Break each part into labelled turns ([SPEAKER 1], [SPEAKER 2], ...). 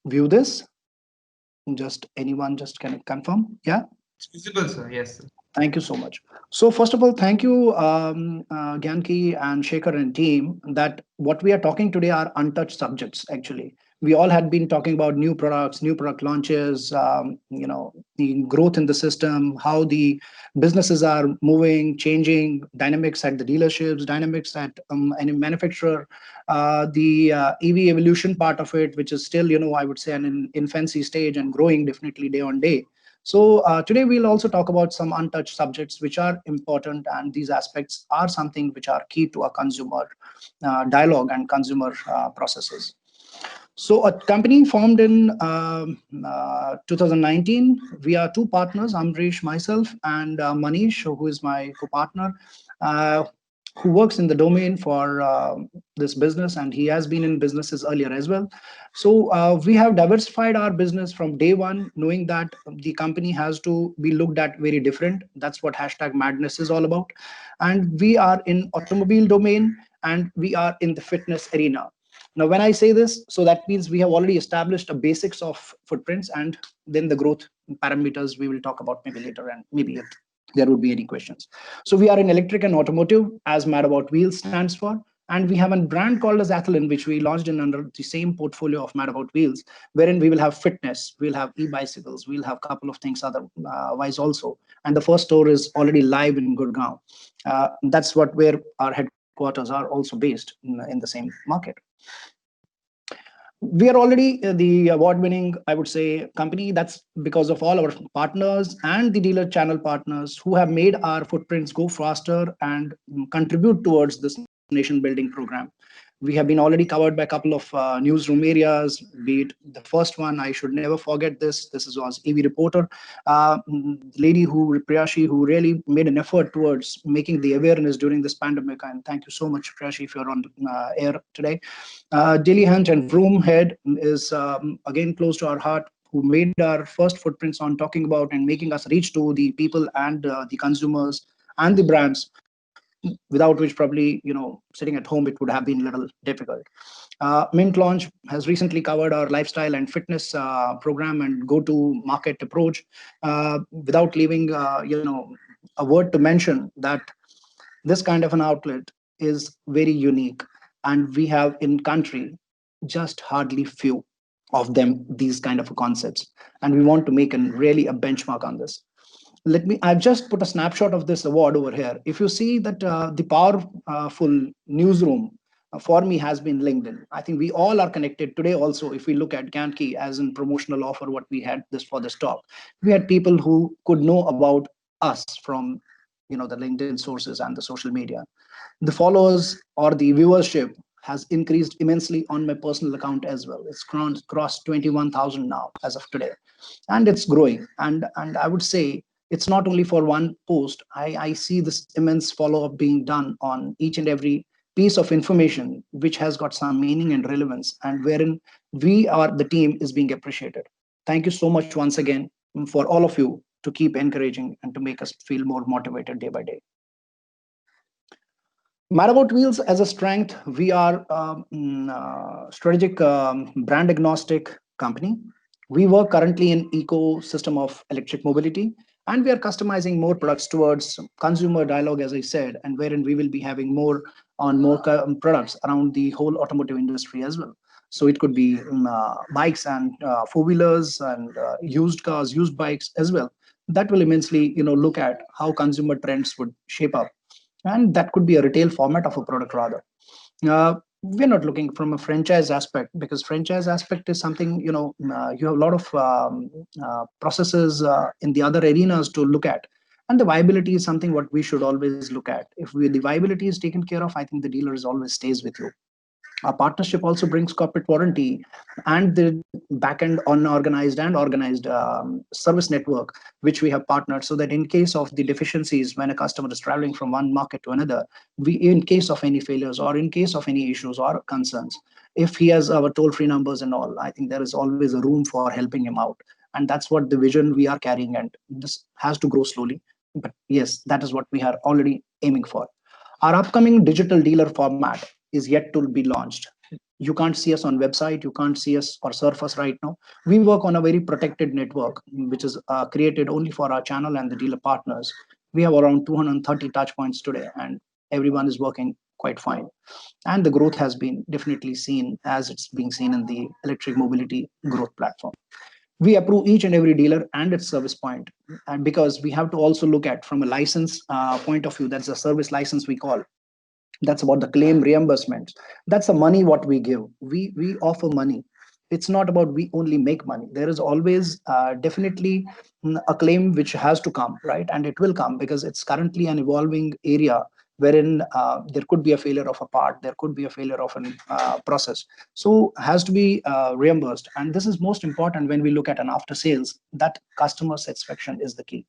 [SPEAKER 1] view this? Just anyone just can confirm? Yeah.
[SPEAKER 2] It's visible, sir. Yes, sir.
[SPEAKER 1] Thank you so much. So first of all, thank you, Gyanki and Shekhar and team. That what we are talking today are untouched subjects. Actually, we all had been talking about new products, new product launches. The growth in the system, how the businesses are moving, changing, dynamics at the dealerships, dynamics at any manufacturer, the EV evolution part of it, which is still, I would say, an infancy stage and growing definitely day on day. So today we'll also talk about some untouched subjects which are important, and these aspects are something which are key to a consumer dialogue and consumer processes. So a company formed in 2019. We are two partners, Amrish, myself, and Manish, who is my co-partner, uh, who works in the domain for this business, and he has been in businesses earlier as well. So we have diversified our business from day one, knowing that the company has to be looked at very different. That's what hashtag madness is all about. And we are in automobile domain, and we are in the fitness arena. Now, when I say this, so that means we have already established a basics of footprints, and then the growth parameters we will talk about maybe later, and maybe if there would be any questions. So we are in electric and automotive, as Mad About Wheels stands for. And we have a brand called as Athlon, which we launched in under the same portfolio of Mad About Wheels, wherein we will have fitness, we'll have e-bicycles, we'll have a couple of things otherwise also. And the first store is already live in Gurgaon. That's what where our headquarters are also based in the same market. We are already the award winning, I would say, company. That's because of all our partners and the dealer channel partners who have made our footprints go faster and contribute towards this nation building program. We have been already covered by a couple of newsroom areas, be it the first one. I should never forget this was EV Reporter, lady who Priyashi, who really made an effort towards making the awareness during this pandemic. And thank you so much, Priyashi, if you're on air today. Daily Hunt and Vroom Head is again close to our heart, who made our first footprints on talking about and making us reach to the people and the consumers and the brands, without which probably, sitting at home, it would have been a little difficult. Mint Launch has recently covered our lifestyle and fitness program and go to market approach, without leaving, a word to mention that this kind of an outlet is very unique, and we have in country just hardly few of them, these kind of concepts, and we want to make really a benchmark on this. I've just put a snapshot of this award over here. If you see that the powerful newsroom for me has been LinkedIn. I think we all are connected today also. If we look at Ganki as in promotional offer, what we had this for this talk, we had people who could know about us from the LinkedIn sources and the social media. The followers or the viewership has increased immensely on my personal account as well. It's crossed 21,000 now as of today, and it's growing. And I would say it's not only for one post. I see this immense follow-up being done on each and every piece of information which has got some meaning and relevance, and wherein we are the team is being appreciated. Thank you so much once again for all of you to keep encouraging and to make us feel more motivated day by day. Marabout Wheels as a strength, we are strategic brand agnostic company. We work currently in ecosystem of electric mobility, and we are customizing more products towards consumer dialogue, as I said, and wherein we will be having more products around the whole automotive industry as well. So it could be bikes and four-wheelers and used cars, used bikes as well. That will immensely, look at how consumer trends would shape up, and that could be a retail format of a product rather. We're not looking from a franchise aspect, because franchise aspect is something, you have a lot of processes in the other arenas to look at, and the viability is something what we should always look at. If the viability is taken care of, I think the dealer is always stays with you. Our partnership also brings corporate warranty and the back-end unorganized and organized service network, which we have partnered, so that in case of the deficiencies when a customer is traveling from one market to another, in case of any failures or in case of any issues or concerns, if he has our toll-free numbers and all, I think there is always a room for helping him out. And that's what the vision we are carrying, and this has to grow slowly. But yes, that is what we are already aiming for. Our upcoming digital dealer format is yet to be launched. You can't see us on website, you can't see us or surf us right now. We work on a very protected network, which is created only for our channel and the dealer partners. We have around 230 touch points today, and everyone is working quite fine. And the growth has been definitely seen as it's being seen in the electric mobility growth platform. We approve each and every dealer and its service point, and because we have to also look at from a license point of view, that's a service license we call. That's about the claim reimbursements. That's the money what we give. We offer money. It's not about we only make money. There is always definitely a claim which has to come, right? And it will come because it's currently an evolving area wherein there could be a failure of a part, there could be a failure of a process, so has to be reimbursed. And this is most important when we look at an after sales, that customer satisfaction is the key.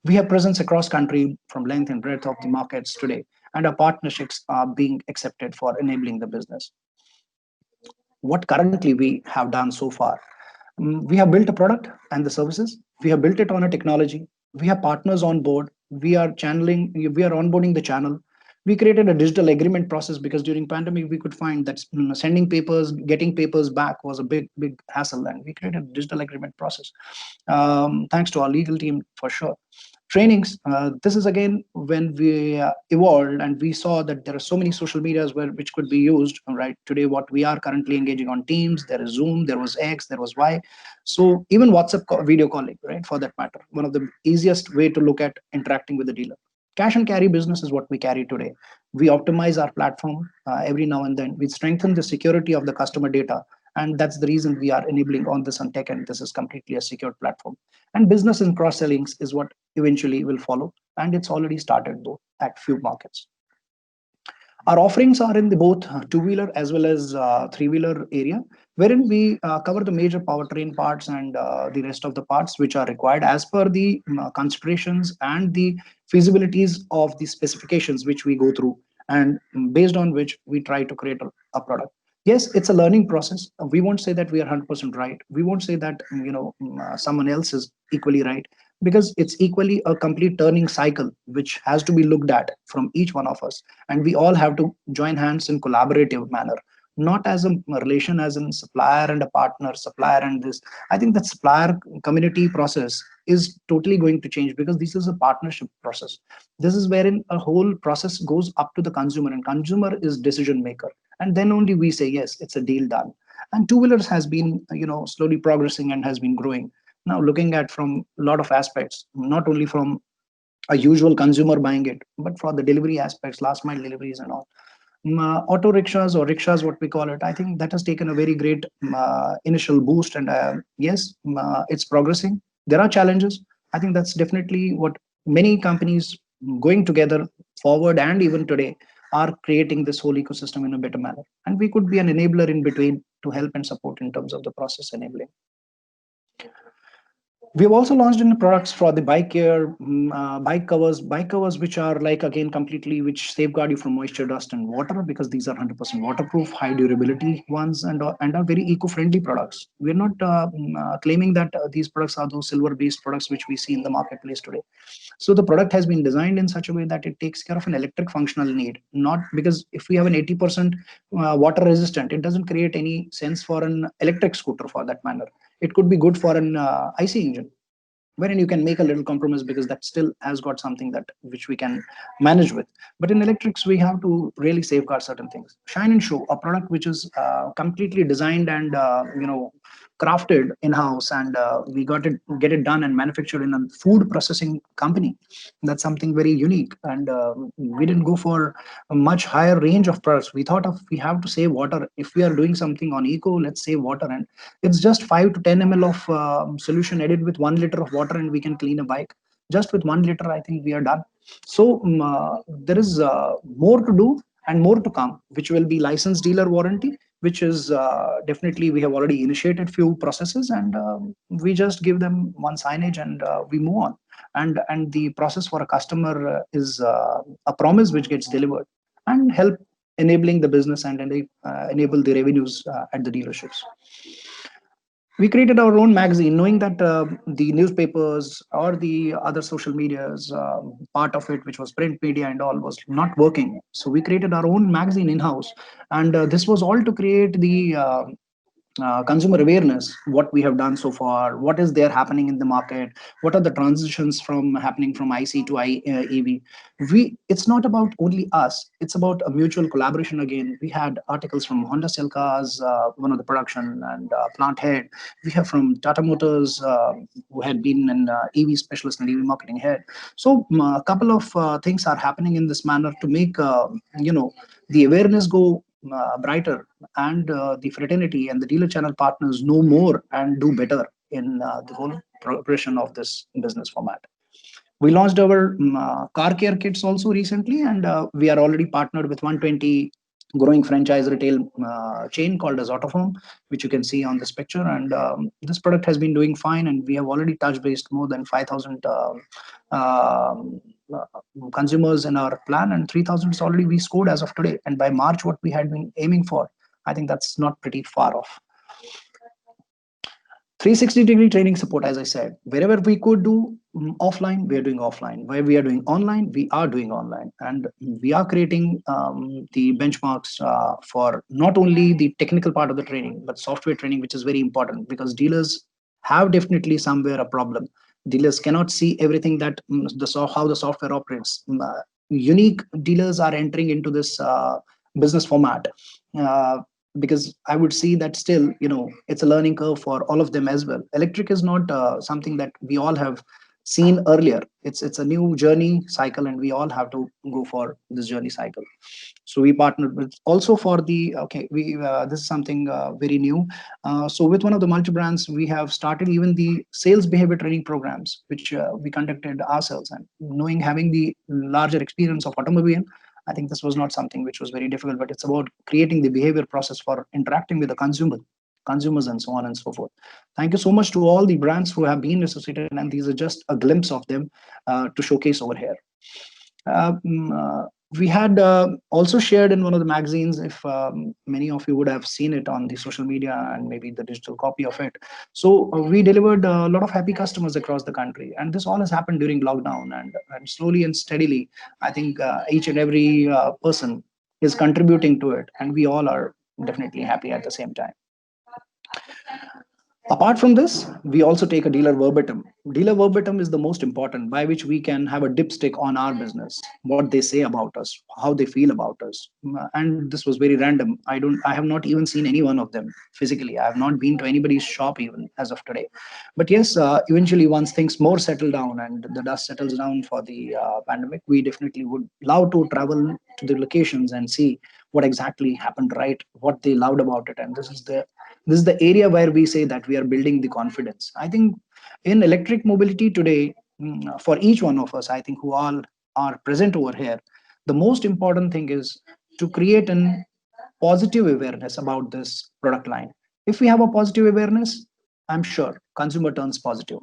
[SPEAKER 1] We have presence across country from length and breadth of the markets today, and our partnerships are being accepted for enabling the business. What currently we have done so far, we have built a product and the services. We have built it on a technology. We have partners on board. We are channeling. We are onboarding the channel. We created a digital agreement process because during pandemic we could find that sending papers, getting papers back was a big hassle, and we created a digital agreement process. Thanks to our legal team for sure. Trainings, this is again when we evolved and we saw that there are so many social medias which could be used, right? Today what we are currently engaging on Teams, there is Zoom, there was X, there was Y. So even WhatsApp video calling, right, for that matter, one of the easiest way to look at interacting with the dealer. Cash and carry business is what we carry today. We optimize our platform every now and then. We strengthen the security of the customer data, and that's the reason we are enabling on this on tech, and this is completely a secured platform. And business and cross sellings is what eventually will follow, and it's already started though at few markets. Our offerings are in the both two-wheeler as well as three-wheeler area, wherein we cover the major powertrain parts and the rest of the parts which are required as per the considerations and the feasibilities of the specifications which we go through, and based on which we try to create a product. Yes, it's a learning process. We won't say that we are 100% right. We won't say that someone else is equally right, because it's equally a complete turning cycle which has to be looked at from each one of us, and we all have to join hands in collaborative manner, not as a relation as in supplier and a partner, supplier and this. I think that supplier community process is totally going to change, because this is a partnership process. This is wherein a whole process goes up to the consumer, and consumer is decision maker, and then only we say yes, it's a deal done. And two wheelers has been slowly progressing and has been growing. Now looking at from a lot of aspects, not only from a usual consumer buying it, but for the delivery aspects, last mile deliveries and all. Auto rickshaws or rickshaws, what we call it, I think that has taken a very great initial boost, and yes, it's progressing. There are challenges. I think that's definitely what many companies going together forward and even today are creating this whole ecosystem in a better manner, and we could be an enabler in between to help and support in terms of the process enabling. We have also launched in products for the bike care, bike covers, which are like again completely which safeguard you from moisture, dust, and water, because these are 100% waterproof, high durability ones, and are very eco-friendly products. We're not claiming that these products are those silver-based products which we see in the marketplace today. So the product has been designed in such a way that it takes care of an electric functional need, not because if we have an 80% water resistant, it doesn't create any sense for an electric scooter for that matter. It could be good for an IC engine, wherein you can make a little compromise because that still has got something that which we can manage with. But in electrics, we have to really safeguard certain things. Shine and Show, a product which is completely designed and crafted in-house, and we get it done and manufactured in a food processing company. That's something very unique, and we didn't go for a much higher range of products. We thought of we have to save water. If we are doing something on eco, let's save water, and it's just 5 to 10 ml of solution added with 1 liter of water, and we can clean a bike just with 1 liter. I think we are done. So there is more to do and more to come, which will be licensed dealer warranty, which is definitely we have already initiated few processes, and we just give them one signage and we move on. And the process for a customer is a promise which gets delivered and help enabling the business and enable the revenues at the dealerships. We created our own magazine, knowing that the newspapers or the other social medias, part of it, which was print media and all, was not working. So we created our own magazine in house, and this was all to create the consumer awareness, what we have done so far, what is there happening in the market, what are the transitions from happening from IC to EV. It's not about only us, it's about a mutual collaboration. Again, we had articles from Honda Cell Cars, one of the production and plant head. We have from Tata Motors, who had been an EV specialist and EV marketing head. So a couple of things are happening in this manner to make the awareness go brighter, and the fraternity and the dealer channel partners know more and do better in the whole progression of this business format. We launched our car care kits also recently, and we are already partnered with 120 growing franchise retail chain called as Autoform, which you can see on this picture. And this product has been doing fine, and we have already touch based more than 5,000 consumers in our plan, and 3,000 is already we scored as of today. And by March, what we had been aiming for, I think that's not pretty far off. 360-degree training support, as I said, wherever we could do offline, we are doing offline. Where we are doing online, we are doing online. And we are creating the benchmarks for not only the technical part of the training, but software training, which is very important because dealers have definitely somewhere a problem. Dealers cannot see everything that how the software operates. Unique dealers are entering into this business format. Uh, because I would see that still, it's a learning curve for all of them as well. Electric is not something that we all have seen earlier. It's a new journey cycle, and we all have to go for this journey cycle. So we partnered with also for the okay. We This is something very new. So with one of the multi brands, we have started even the sales behavior training programs, which we conducted ourselves. And knowing having the larger experience of automobile, I think this was not something which was very difficult, but it's about creating the behavior process for interacting with the consumers, and so on and so forth. Thank you so much to all the brands who have been associated, and these are just a glimpse of them to showcase over here. We had also shared in one of the magazines, if many of you would have seen it on the social media and maybe the digital copy of it. So we delivered a lot of happy customers across the country, and this all has happened during lockdown. And slowly and steadily, I think each and every person is contributing to it, and we all are definitely happy at the same time. Apart from this, we also take a dealer verbatim. Dealer verbatim is the most important, by which we can have a dipstick on our business, what they say about us, how they feel about us. And this was very random. I have not even seen any one of them physically. I have not been to anybody's shop even as of today. But yes, eventually once things more settle down and the dust settles down for the pandemic, we definitely would love to travel to the locations and see what exactly happened right, what they loved about it. And this is the area where we say that we are building the confidence. I think in electric mobility today, for each one of us, I think who all are present over here, the most important thing is to create an positive awareness about this product line. If we have a positive awareness, I'm sure consumer turns positive.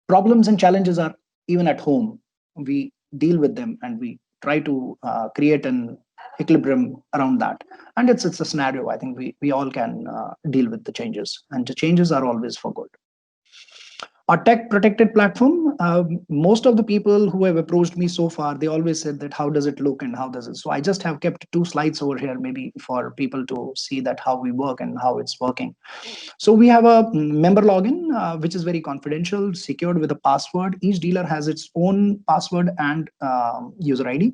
[SPEAKER 1] Problems and challenges are even at home. We deal with them, and we try to create an equilibrium around that. And it's a scenario I think we all can deal with the changes, and the changes are always for good. A tech protected platform, most of the people who have approached me so far, they always said that how does it look and how does it. So I just have kept two slides over here, maybe for people to see that how we work and how it's working. So we have a member login, which is very confidential, secured with a password. Each dealer has its own password and user ID,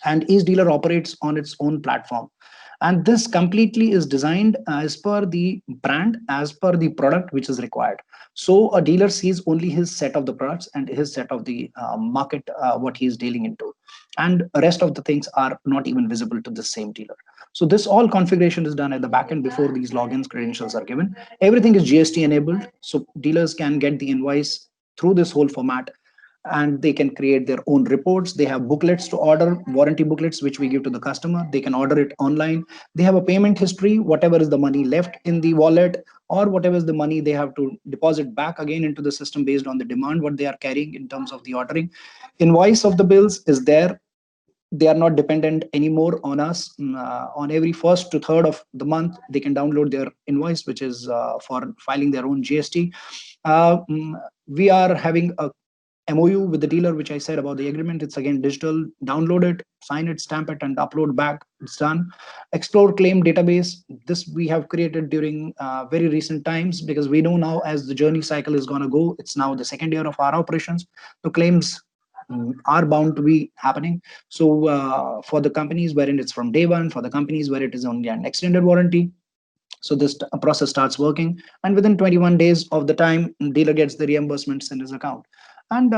[SPEAKER 1] and each dealer operates on its own platform. And this completely is designed as per the brand, as per the product which is required. So a dealer sees only his set of the products and his set of the market, what he is dealing into, and the rest of the things are not even visible to the same dealer. So this all configuration is done at the back end before these logins credentials are given. Everything is GST enabled, so dealers can get the invoice through this whole format, and they can create their own reports. They have booklets to order, warranty booklets, which we give to the customer. They can order it online. They have a payment history, whatever is the money left in the wallet, or whatever is the money they have to deposit back again into the system based on the demand what they are carrying in terms of the ordering. Invoice of the bills is there. They are not dependent anymore on us. On every first to third of the month, they can download their invoice, which is for filing their own GST. We are having a MOU with the dealer, which I said about the agreement. It's again digital. Download it, sign it, stamp it, and upload back. It's done. Explore claim database. This we have created during very recent times, because we know now as the journey cycle is going to go. It's now the second year of our operations. The claims are bound to be happening. So for the companies wherein it's from day one, for the companies where it is only an extended warranty, so this process starts working, and within 21 days of the time, dealer gets the reimbursements in his account. And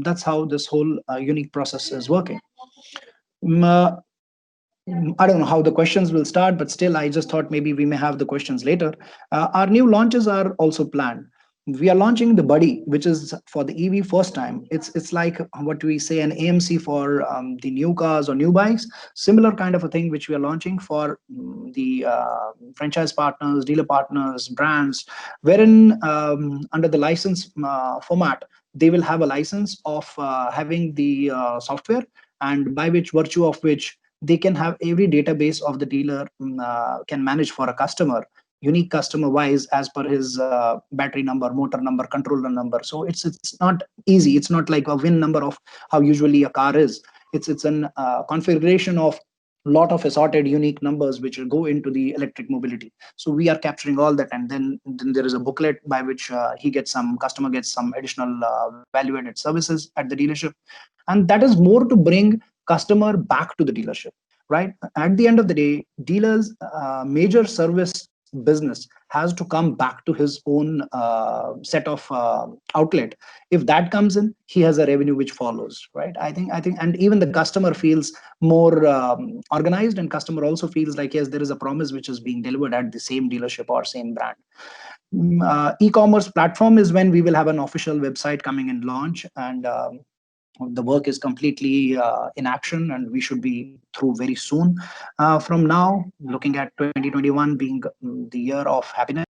[SPEAKER 1] that's how this whole unique process is working. Mm, uh, I don't know how the questions will start, but still, I just thought maybe we may have the questions later. Our new launches are also planned. We are launching the Buddy, which is for the EV first time. It's like what we say an AMC for the new cars or new bikes. Similar kind of a thing which we are launching for the franchise partners, dealer partners, brands, wherein under the license format, they will have a license of having the software, and by which virtue of which they can have every database of the dealer can manage for a customer, unique customer wise, as per his battery number, motor number, controller number. So it's not easy. It's not like a win number of how usually a car is. It's an configuration of lot of assorted unique numbers which will go into the electric mobility. So we are capturing all that, and then there is a booklet by which customer gets some additional value added services at the dealership, and that is more to bring customer back to the dealership, right? At the end of the day, dealers major service business has to come back to his own set of outlet. If that comes in, he has a revenue which follows, right? I think and even the customer feels more organized, and customer also feels like, yes, there is a promise which is being delivered at the same dealership or same brand. E-commerce platform is when we will have an official website coming in launch, and the work is completely in action, and we should be through very soon. From now, looking at 2021 being the year of happiness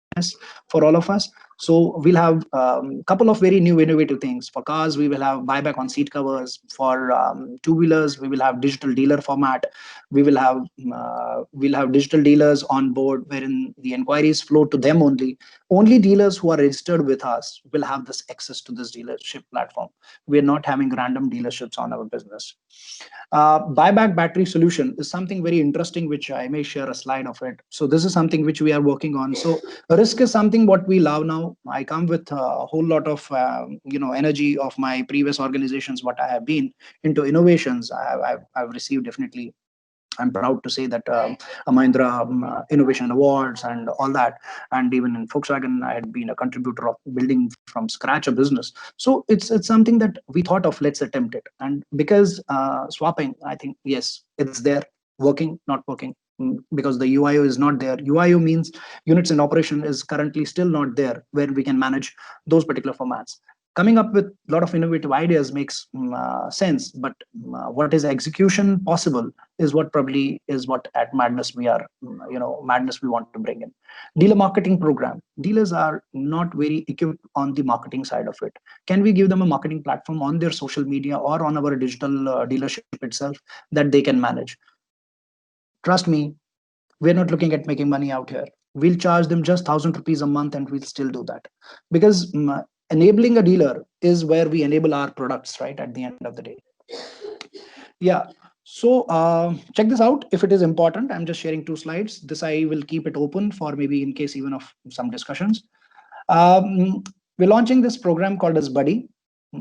[SPEAKER 1] for all of us. So we'll have a couple of very new innovative things. For cars, we will have buyback on seat covers. For two-wheelers, we will have digital dealer format. We'll have digital dealers on board, wherein the inquiries flow to them only. Only dealers who are registered with us will have this access to this dealership platform. We're not having random dealerships on our business. Buyback battery solution is something very interesting, which I may share a slide of it. So this is something which we are working on. So risk is something what we love now. I come with a whole lot of energy of my previous organizations, what I have been into innovations. I've received definitely. I'm proud to say that a Mahindra Innovation Awards and all that, and even in Volkswagen, I had been a contributor of building from scratch a business. So it's something that we thought of. Let's attempt it, and because swapping, I think yes, it's there, working, not working. Because the UIO is not there. UIO means units in operation is currently still not there, where we can manage those particular formats. Coming up with a lot of innovative ideas makes sense, but what is execution possible is what probably is what at Madness we are, Madness we want to bring in. Dealer marketing program. Dealers are not very equipped on the marketing side of it. Can we give them a marketing platform on their social media or on our digital dealership itself that they can manage? Trust me, we're not looking at making money out here. We'll charge them just 1,000 rupees a month, and we'll still do that, because enabling a dealer is where we enable our products, right? At the end of the day. Yeah. So check this out. If it is important, I'm just sharing 2 slides. This I will keep it open for maybe in case even of some discussions. We're launching this program called as Buddy,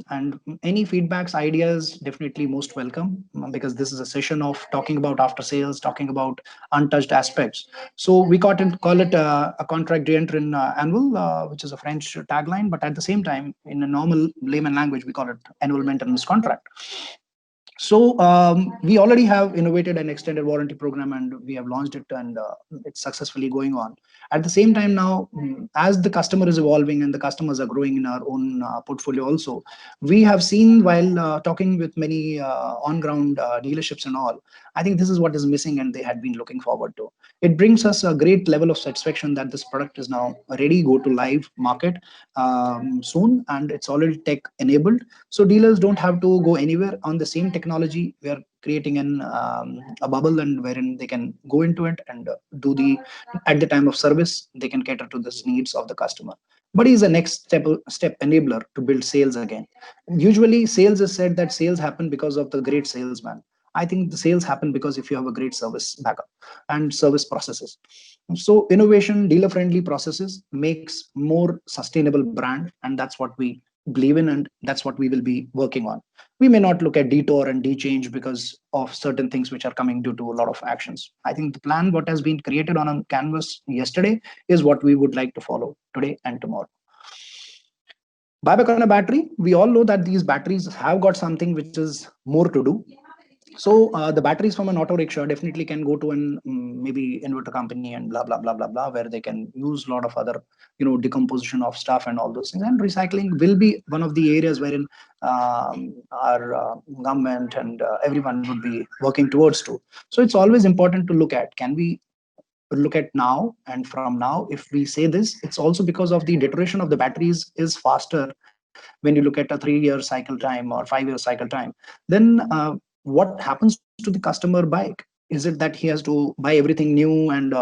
[SPEAKER 1] and any feedbacks, ideas, definitely most welcome, because this is a session of talking about after sales, talking about untouched aspects. So we call it a contract re-entry annual, which is a French tagline, but at the same time, in a normal layman language, we call it annual maintenance contract. So we already have innovated an extended warranty program, and we have launched it, and it's successfully going on. At the same time now, as the customer is evolving and the customers are growing in our own portfolio also, we have seen while talking with many on-ground dealerships and all, I think this is what is missing and they had been looking forward to. It brings us a great level of satisfaction that this product is now ready, go to live market soon, and it's already tech enabled. So dealers don't have to go anywhere. On the same technology. We are creating a bubble and wherein they can go into it and do the at the time of service they can cater to the needs of the customer. But is the next step enabler to build sales again. Usually sales is said that sales happen because of the great salesman. I think the sales happen because if you have a great service backup and service processes. So innovation, dealer friendly processes makes more sustainable brand, and that's what we believe in, and that's what we will be working on. We may not look at detour and dechange because of certain things which are coming due to a lot of actions. I think the plan what has been created on a canvas yesterday is what we would like to follow today and tomorrow. Buyback on a battery, we all know that these batteries have got something which is more to do. So the batteries from an auto rickshaw definitely can go to an maybe inverter company and blah blah blah blah blah, where they can use a lot of other decomposition of stuff and all those things. And recycling will be one of the areas wherein our government and everyone would be working towards to. So it's always important to look at, can we look at now, and from now if we say this, it's also because of the deterioration of the batteries is faster when you look at a 3-year cycle time or 5-year cycle time. Then what happens to the customer bike? Is it that he has to buy everything new and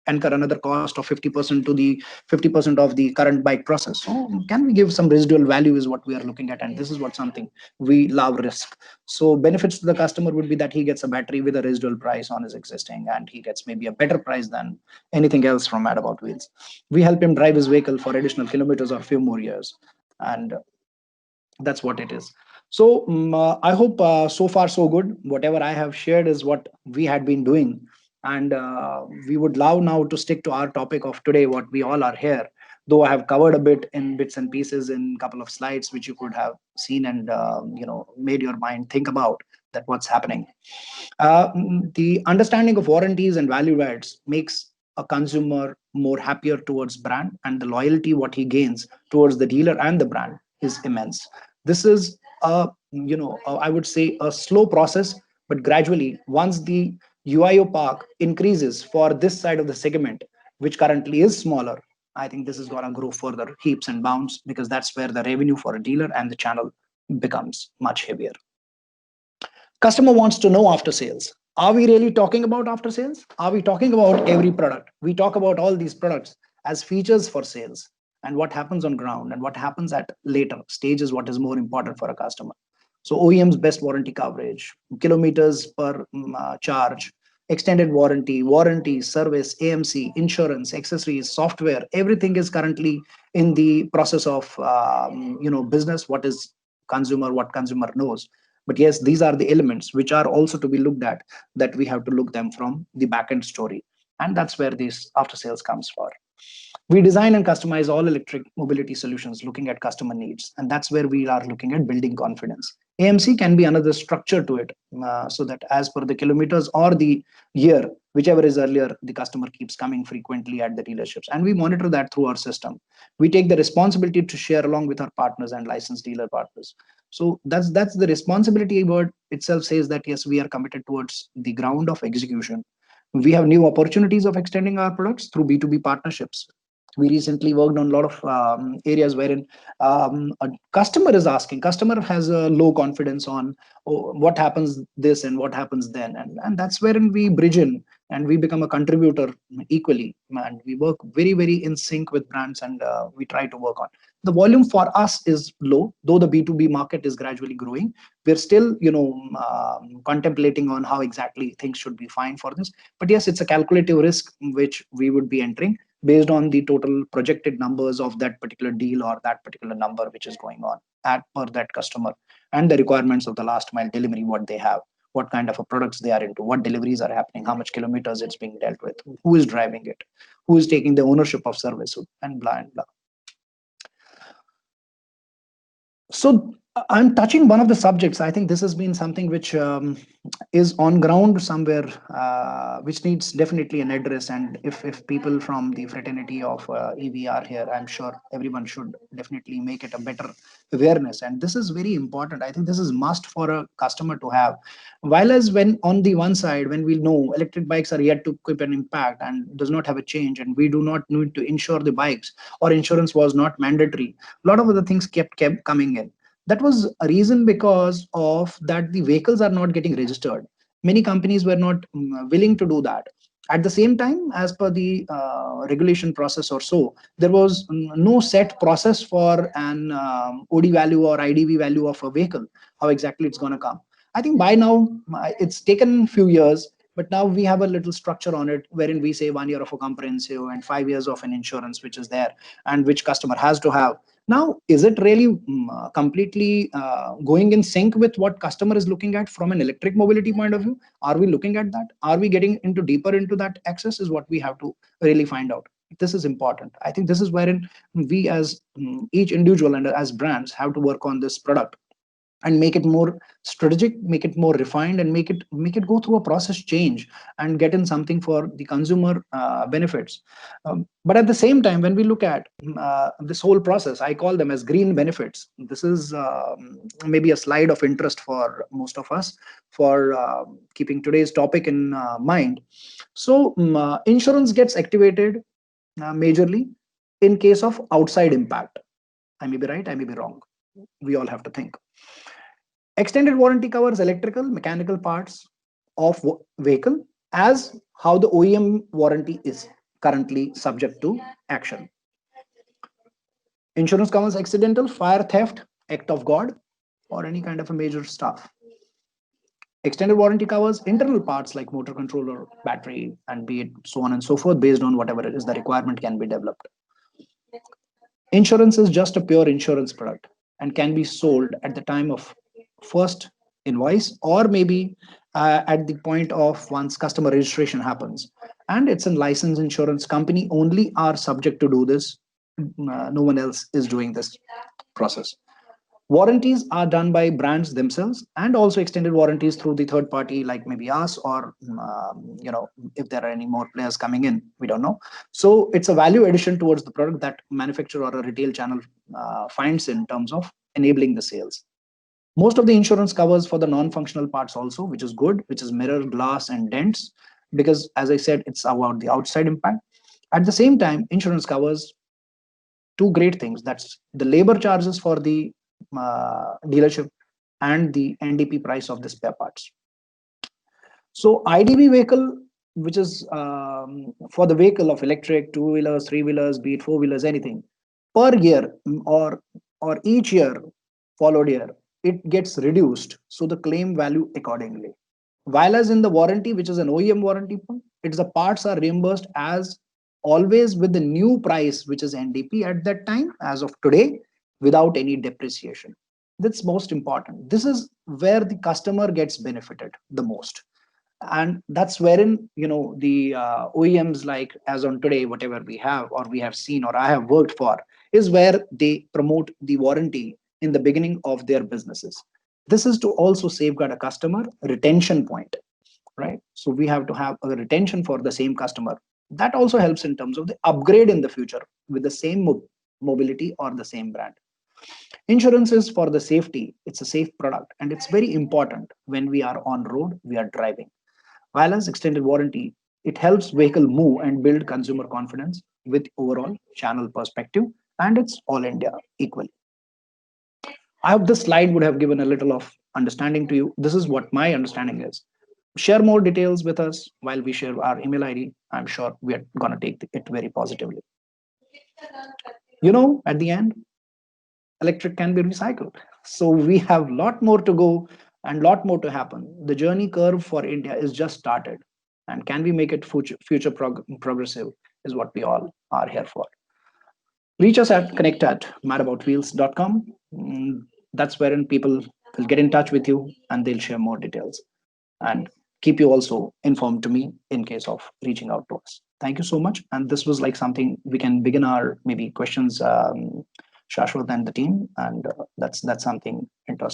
[SPEAKER 1] incur another cost of 50% to the 50% of the current bike process? So can we give some residual value is what we are looking at, and this is what something we love risk. So benefits to the customer would be that he gets a battery with a residual price on his existing, and he gets maybe a better price than anything else from Mad About Wheels. We help him drive his vehicle for additional kilometers or few more years, and that's what it is. So I hope so far so good. Whatever I have shared is what we had been doing, and we would love now to stick to our topic of today, what we all are here. Though I have covered a bit in bits and pieces in a couple of slides which you could have seen and made your mind think about that what's happening. The understanding of warranties and value adds makes a consumer more happier towards brand, and the loyalty what he gains towards the dealer and the brand is immense. This is I would say a slow process, but gradually once the UIO park increases for this side of the segment, which currently is smaller, I think this is going to grow further heaps and bounds, because that's where the revenue for a dealer and the channel becomes much heavier. Customer wants to know after sales. Are we really talking about after sales? Are we talking about every product? We talk about all these products as features for sales, and what happens on ground and what happens at later stages, what is more important for a customer. So OEM's best warranty coverage, kilometers per charge, extended warranty, service, AMC, insurance, accessories, software, everything is currently in the process of business, what consumer knows. But yes, these are the elements which are also to be looked at, that we have to look them from the backend story. And that's where this after sales comes for. We design and customize all electric mobility solutions looking at customer needs. And that's where we are looking at building confidence. AMC can be another structure to it, so that as per the kilometers or the year, whichever is earlier, the customer keeps coming frequently at the dealerships. And we monitor that through our system. We take the responsibility to share along with our partners and licensed dealer partners. So that's the responsibility word itself says that, yes, we are committed towards the ground of execution. We have new opportunities of extending our products through B2B partnerships. We recently worked on a lot of areas wherein a customer has a low confidence on what happens this and what happens then, and that's wherein we bridge in and we become a contributor equally, and we work very very in sync with brands, and we try to work on. The volume for us is low, though the B2B market is gradually growing. We're still contemplating on how exactly things should be fine for this, but yes, it's a calculative risk which we would be entering based on the total projected numbers of that particular deal or that particular number which is going on at per that customer, and the requirements of the last mile delivery, what they have, what kind of a products they are into, what deliveries are happening, how much kilometers it's being dealt with, who is driving it, who is taking the ownership of service, and blah and blah. So I'm touching one of the subjects. I think this has been something which is on ground somewhere, which needs definitely an address. And if people from the fraternity of EV are here, I'm sure everyone should definitely make it a better awareness. And this is very important. I think this is must for a customer to have. While as when on the one side, when we know electric bikes are yet to keep an impact and does not have a change, and we do not need to insure the bikes, or insurance was not mandatory, a lot of other things kept coming in. That was a reason because of that the vehicles are not getting registered. Many companies were not willing to do that. At the same time, as per the regulation process or so, there was no set process for an OD value or IDV value of a vehicle, how exactly it's going to come. I think by now it's taken few years, but now we have a little structure on it wherein we say 1 year of a comprehensive and 5 years of an insurance, which is there and which customer has to have. Now, is it really completely going in sync with what customer is looking at from an electric mobility point of view? Are we looking at that? Are we getting into deeper into that access is what we have to really find out. This is important. I think this is wherein we as each individual and as brands have to work on this product and make it more strategic, make it more refined, and make it go through a process change and get in something for the consumer benefits. But at the same time, when we look at this whole process, I call them as green benefits. This is maybe a slide of interest for most of us for keeping today's topic in mind. So insurance gets activated majorly in case of outside impact. I may be right, I may be wrong. We all have to think. Extended warranty covers electrical, mechanical parts of vehicle as how the OEM warranty is currently subject to action. Insurance covers accidental, fire, theft, act of God, or any kind of a major stuff. Extended warranty covers internal parts like motor controller, battery, and be it so on and so forth, based on whatever it is the requirement can be developed. Insurance is just a pure insurance product and can be sold at the time of first invoice or maybe at the point of once customer registration happens. And it's a licensed insurance company only are subject to do this. No one else is doing this process. Warranties are done by brands themselves and also extended warranties through the third party like maybe us or if there are any more players coming in, we don't know. So it's a value addition towards the product that manufacturer or a retail channel finds in terms of enabling the sales. Most of the insurance covers for the non-functional parts also, which is good, which is mirror, glass, and dents, because as I said, it's about the outside impact. At the same time, insurance covers two great things. That's the labor charges for the dealership and the NDP price of the spare parts. So IDV vehicle, which is for the vehicle of electric, two-wheelers, three-wheelers, be it four-wheelers, anything, per year or each year, followed year, it gets reduced. So the claim value accordingly. While as in the warranty, which is an OEM warranty, it's the parts are reimbursed as always with the new price, which is NDP at that time, as of today, without any depreciation. That's most important. This is where the customer gets benefited the most. And that's wherein the OEMs, like as on today, whatever we have or we have seen or I have worked for, is where they promote the warranty in the beginning of their businesses. This is to also safeguard a customer retention point, right? So we have to have a retention for the same customer. That also helps in terms of the upgrade in the future with the same mobility or the same brand. Insurance is for the safety. It's a safe product and it's very important when we are on road, we are driving. While as extended warranty, it helps vehicle move and build consumer confidence with overall channel perspective, and it's all India equally. I hope this slide would have given a little of understanding to you. This is what my understanding is. Share more details with us while we share our email ID. I'm sure we are going to take it very positively. At the end, electric can be recycled. So we have a lot more to go and a lot more to happen. The journey curve for India is just started. And can we make it future progressive is what we all are here for. Reach us at connect@madaboutwheels.com. That's wherein people will get in touch with you and they'll share more details and keep you also informed to me in case of reaching out to us. Thank you so much. And this was like something we can begin our maybe questions, Shashwat and the team. And that's something interesting.